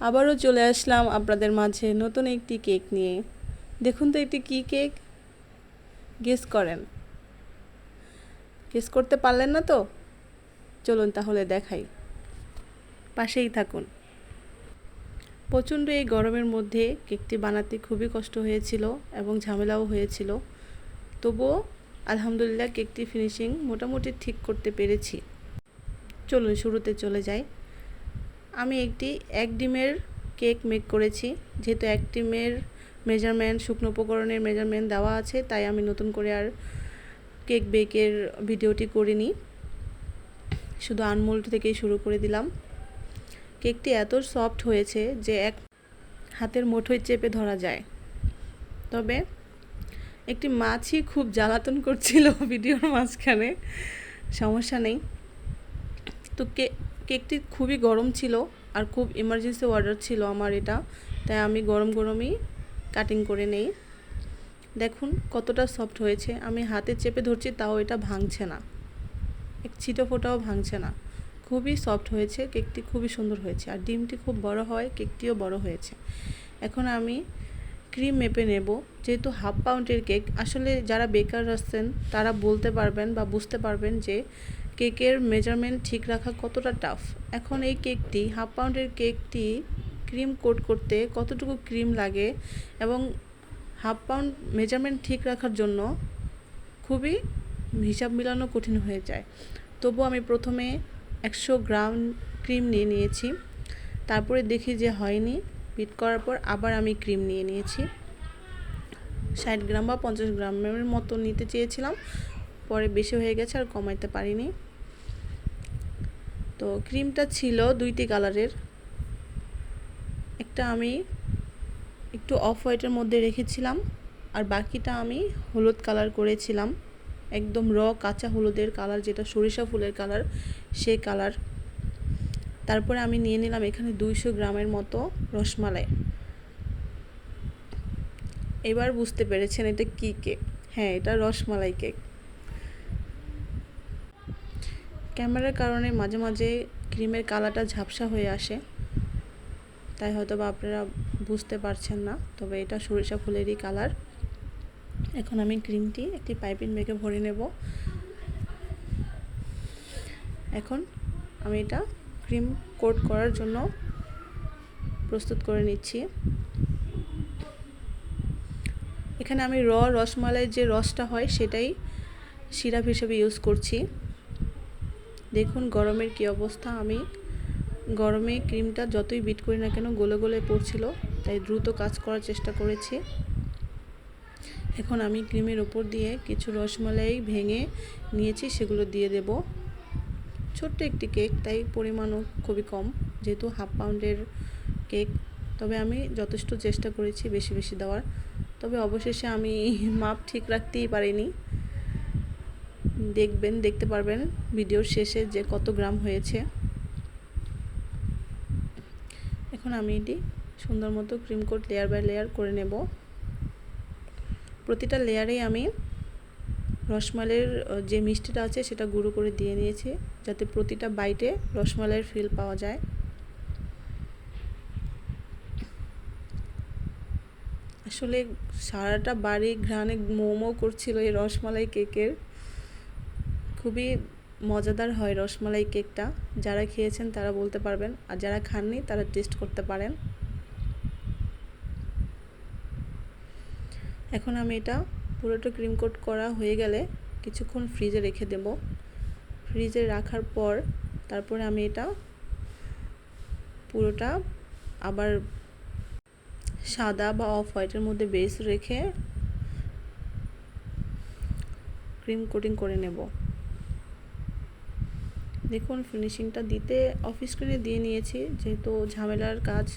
আবারও চলে আসলাম আপনাদের মাঝে নতুন একটি কেক নিয়ে। দেখুন তো এটি কী কেক, গেস করেন। গেস করতে পারলেন না তো? চলুন তাহলে দেখাই, পাশেই থাকুন। প্রচণ্ড এই গরমের মধ্যে কেকটি বানাতে খুবই কষ্ট হয়েছিল এবং ঝামেলাও হয়েছিল, তবুও আলহামদুলিল্লাহ কেকটি ফিনিশিং মোটামুটি ঠিক করতে পেরেছি। চলুন শুরুতে চলে যাই। আমি একটি 1 ডিমের কেক মেক করেছি। যেহেতু 1 ডিমের মেজারমেন্ট, শুকনো উপকরণের মেজারমেন্ট দেওয়া আছে, তাই আমি নতুন করে আর কেক বেকের ভিডিওটি করিনি, শুধু আনমোল্ড থেকেই শুরু করে দিলাম। কেকটি এত সফট হয়েছে যে এক হাতের মুঠোয় চেপে ধরা যায়। তবে একটি মাছি খুব জ্বালাতন করছিল ভিডিওর মাঝখানে, সমস্যা নেই। তো কেকটি খুবই গরম ছিল আর খুব ইমার্জেন্সি অর্ডার ছিল আমার এটা, তাই আমি গরম গরমই কাটিং করে নেই। দেখুন কতটা সফট হয়েছে, আমি হাতে চেপে ধরছি তাও এটা ভাঙছে না, এক ছিটো ফোটাও ভাঙছে না। খুবই সফট হয়েছে কেকটি, খুবই সুন্দর হয়েছে। আর ডিমটি খুব বড় হয়, কেকটিও বড় হয়েছে। এখন আমি ক্রিম মেপে নেব। যেহেতু হাফ পাউন্ডের কেক, আসলে যারা বেকার আছেন তারা বলতে পারবেন বা বুঝতে পারবেন যে কেকের মেজারমেন্ট ঠিক রাখা কতটা টাফ। এখন এই কেকটি, হাফ পাউন্ডের কেকটি ক্রিম কোট করতে কতটুকু ক্রিম লাগে এবং হাফ পাউন্ড মেজারমেন্ট ঠিক রাখার জন্য খুবই হিসাব মিলানো কঠিন হয়ে যায়। তবু আমি প্রথমে 100 গ্রাম ক্রিম নিয়ে নিয়েছি, তারপরে দেখি যে হয়নি, বিট করার পর আবার আমি ক্রিম নিয়ে নিয়েছি। 60 গ্রাম বা 50 গ্রামের মতো নিতে চেয়েছিলাম, পরে বেশি হয়ে গেছে আর কমাইতে পারিনি। তো ক্রিমটা ছিল 2টি কালারের, একটা আমি একটু অফ হোয়াইটের মধ্যে রেখেছিলাম আর বাকিটা আমি হলুদ কালার করেছিলাম, একদম র কাঁচা হলুদের কালার, যেটা সরিষা ফুলের কালার, সেই কালার। তারপরে আমি নিয়ে নিলাম এখানে 200 গ্রামের মতো রসমালাই। এবার বুঝতে পেরেছেন এটা কী কেক? হ্যাঁ, এটা রসমালাই কেক। ক্যামেরার কারণে মাঝে মাঝে ক্রিমের কালারটা ঝাপসা হয়ে আসে, তাই হয়তো বা আপনারা বুঝতে পারছেন না, তবে এটা সরিষা ফুলেরই কালার। এখন আমি ক্রিমটি একটি পাইপিং ব্যাগে ভরে নেব। এখন আমি এটা ক্রিম কোট করার জন্য প্রস্তুত করে নিচ্ছি। এখানে আমি রসমালাইয়ের যে রসটা হয় সেটাই সিরাপ হিসেবে ইউজ করছি। দেখুন গরমের কি অবস্থা, আমি গরমে ক্রিমটা যতই বিট করি না কেন গলে গলে পড়ছিল, তাই দ্রুত কাজ করার চেষ্টা করেছি। এখন আমি ক্রিমের ওপর দিয়ে কিছু রসমালাই ভেঙে নিয়েছি, সেগুলো দিয়ে দেব। ছোট্ট একটি কেক, তাই পরিমাণও খুবই কম, যেহেতু হাফ পাউন্ডের কেক। তবে আমি যথেষ্ট চেষ্টা করেছি বেশি বেশি দেওয়ার, তবে অবশেষে আমি মাপ ঠিক রাখতেই পারিনি। দেখতে পারবেন ভিডিওর শেষে যে কত গ্রাম হয়েছে। এখন আমি এটি সুন্দর মতো cream coat layer by layer করে নেব। প্রতিটা লেয়ারেই আমি রসমালাইয়ের যে মিষ্টিটা আছে সেটা গুঁড়ো করে দিয়ে নিয়েছি, যাতে প্রতিটা বাইটে রসমালাইয়ের ফিল পাওয়া যায়। আসলে সারাটা বাড়ি ঘ্রাণে মোমো করছিল এই রসমালাই কেকের। খুবই মজাদার হয় রসমালাই কেকটা, যারা খেয়েছেন তারা বলতে পারবেন, আর যারা খাননি তারা টেস্ট করতে পারেন। এখন আমি এটা পুরোটা ক্রিম কোট করা হয়ে গেলে কিছুক্ষণ ফ্রিজে রেখে দেব। ফ্রিজে রাখার পর তারপরে আমি এটা পুরোটা আবার সাদা বা অফ হোয়াইটের মধ্যে বেস রেখে ক্রিম কোটিং করে নেব। দেখুন ফিনিশিংটা দিতে অফ স্ক্রিনে দিয়ে নিয়েছি, যেহেতু ঝামেলার কাজ,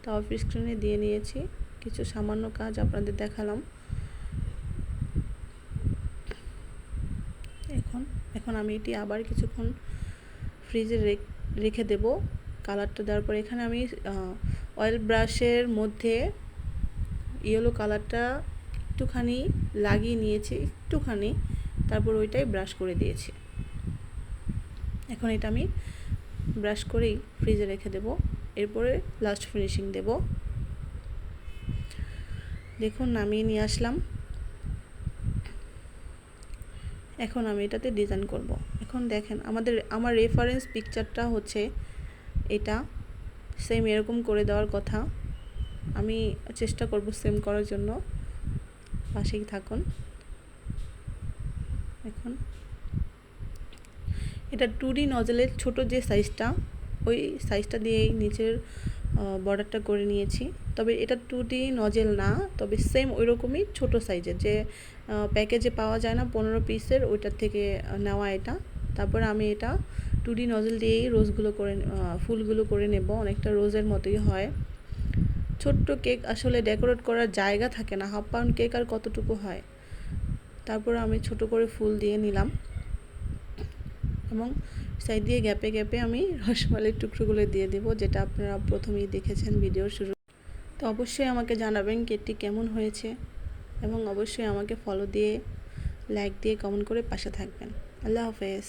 তা অফ স্ক্রিনে দিয়ে নিয়েছি। কিছু সামান্য কাজ আপনাদের দেখালাম। এখন আমি এটি আবার কিছুক্ষণ ফ্রিজে রেখে দেব কালারটা দেওয়ার পর। এখানে আমি অয়েল ব্রাশের মধ্যে ইয়েলো কালারটা একটুখানি লাগিয়ে নিয়েছি, একটুখানি, তারপর ওইটাই ব্রাশ করে দিয়েছি। এখন এটা আমি ব্রাশ করেই ফ্রিজে রেখে দেব। এরপরে লাস্ট ফিনিশিং দেব। দেখুন নামিয়ে নিয়ে আসলাম। এখন আমি এটাতে ডিজাইন করব। এখন দেখেন আমার রেফারেন্স পিকচারটা হচ্ছে এটা, সেম এরকম করে দেওয়ার কথা। আমি চেষ্টা করব সেম করার জন্য, পাশেই থাকুন। এখন এটা 2D নজলের ছোট যে সাইজটা, ওই সাইজটা দিয়েই নিচের বর্ডারটা করে নিয়েছি। তবে এটা 2D নজেল না, তবে সেম ওই রকমই ছোটো সাইজের, যে প্যাকেজে পাওয়া যায় না 15 পিসের, ওইটার থেকে নেওয়া এটা। তারপরে আমি এটা 2D নজল দিয়েই ফুলগুলো করে নেব। অনেকটা রোজের মতোই হয়। ছোট্ট কেক আসলে ডেকোরেট করার জায়গা থাকে না, হাফ পাউন্ড কেক আর কতটুকু হয়। তারপর আমি ছোট করে ফুল দিয়ে নিলাম এবং সাইড দিয়ে গ্যাপে গ্যাপে আমি রসমালাইয়ের টুকরোগুলো দিয়ে দেব, যেটা আপনারা প্রথমেই দেখেছেন ভিডিওর শুরু। তো অবশ্যই আমাকে জানাবেন কেকটি কেমন হয়েছে এবং অবশ্যই আমাকে ফলো দিয়ে, লাইক দিয়ে, কমেন্ট করে পাশে থাকবেন। আল্লাহ হাফেজ।